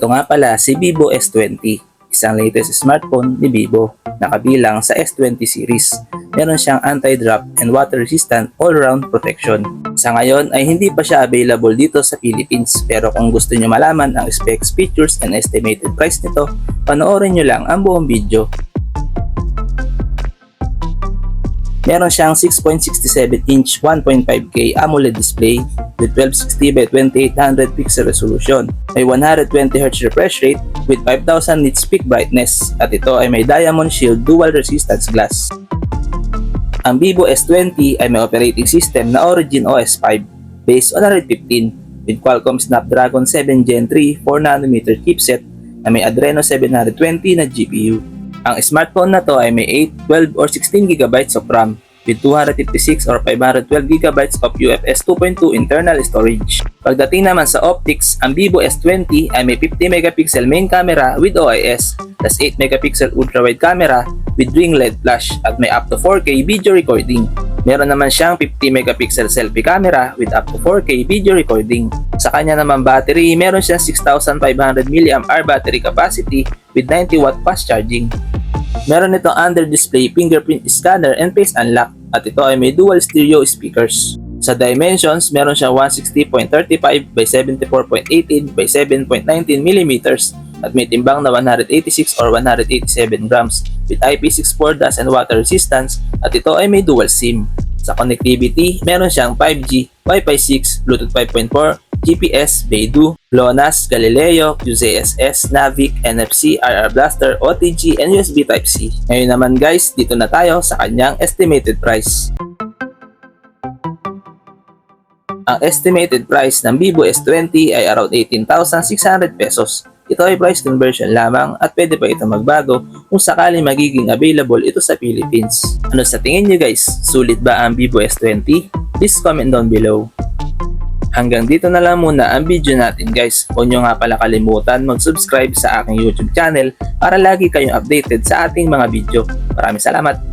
Ito nga pala si Vivo S20, isang latest smartphone ni Vivo na kabilang sa S20 series. Meron siyang anti-drop and water-resistant all-round protection. Sa ngayon ay hindi pa siya available dito sa Philippines, pero kung gusto nyo malaman ang specs, features, and estimated price nito, panoorin nyo lang ang buong video. Meron siyang 6.67-inch 1.5K AMOLED display with 1260 by 2800 pixel resolution. May 120Hz refresh rate with 5000 nits peak brightness at ito ay may Diamond Shield dual resistance glass. Ang Vivo S20 ay may operating system na Origin OS 5 based on Android 15 with Qualcomm Snapdragon 7 Gen 3 4nm chipset na may Adreno 720 na GPU. Ang smartphone na to ay may 8, 12 or 16GB of RAM with 256 or 512GB of UFS 2.2 internal storage. Pagdating naman sa optics, ang Vivo S20 ay may 50MP main camera with OIS plus 8MP ultrawide camera with ring LED flash at may up to 4K video recording. Meron naman siyang 50MP selfie camera with up to 4K video recording. Sa kanya naman battery, meron siyang 6500mAh battery capacity with 90W fast charging. Meron itong under-display fingerprint scanner and face unlock at ito ay may dual stereo speakers. Sa dimensions, meron siyang 160.35 by 74.18 by 7.19mm at may timbang na 186 or 187 grams with IP64 dust and water resistance at ito ay may dual SIM. Sa connectivity, meron siyang 5G, Wi-Fi 6, Bluetooth 5.4, GPS, Beidou, GLONASS, Galileo, QZSS, Navic, NFC, RR Blaster, OTG, and USB Type-C. Ngayon naman guys, dito na tayo sa kanyang estimated price. Ang estimated price ng Vivo S20 ay around 18,600 pesos. Ito ay price conversion lamang at pwede pa ito magbago kung sakali magiging available ito sa Philippines. Ano sa tingin nyo guys? Sulit ba ang Vivo S20? Please comment down below. Hanggang dito na lang muna ang video natin guys. Huwag nyo nga pala kalimutan mag-subscribe sa aking YouTube channel para lagi kayong updated sa ating mga video. Maraming salamat!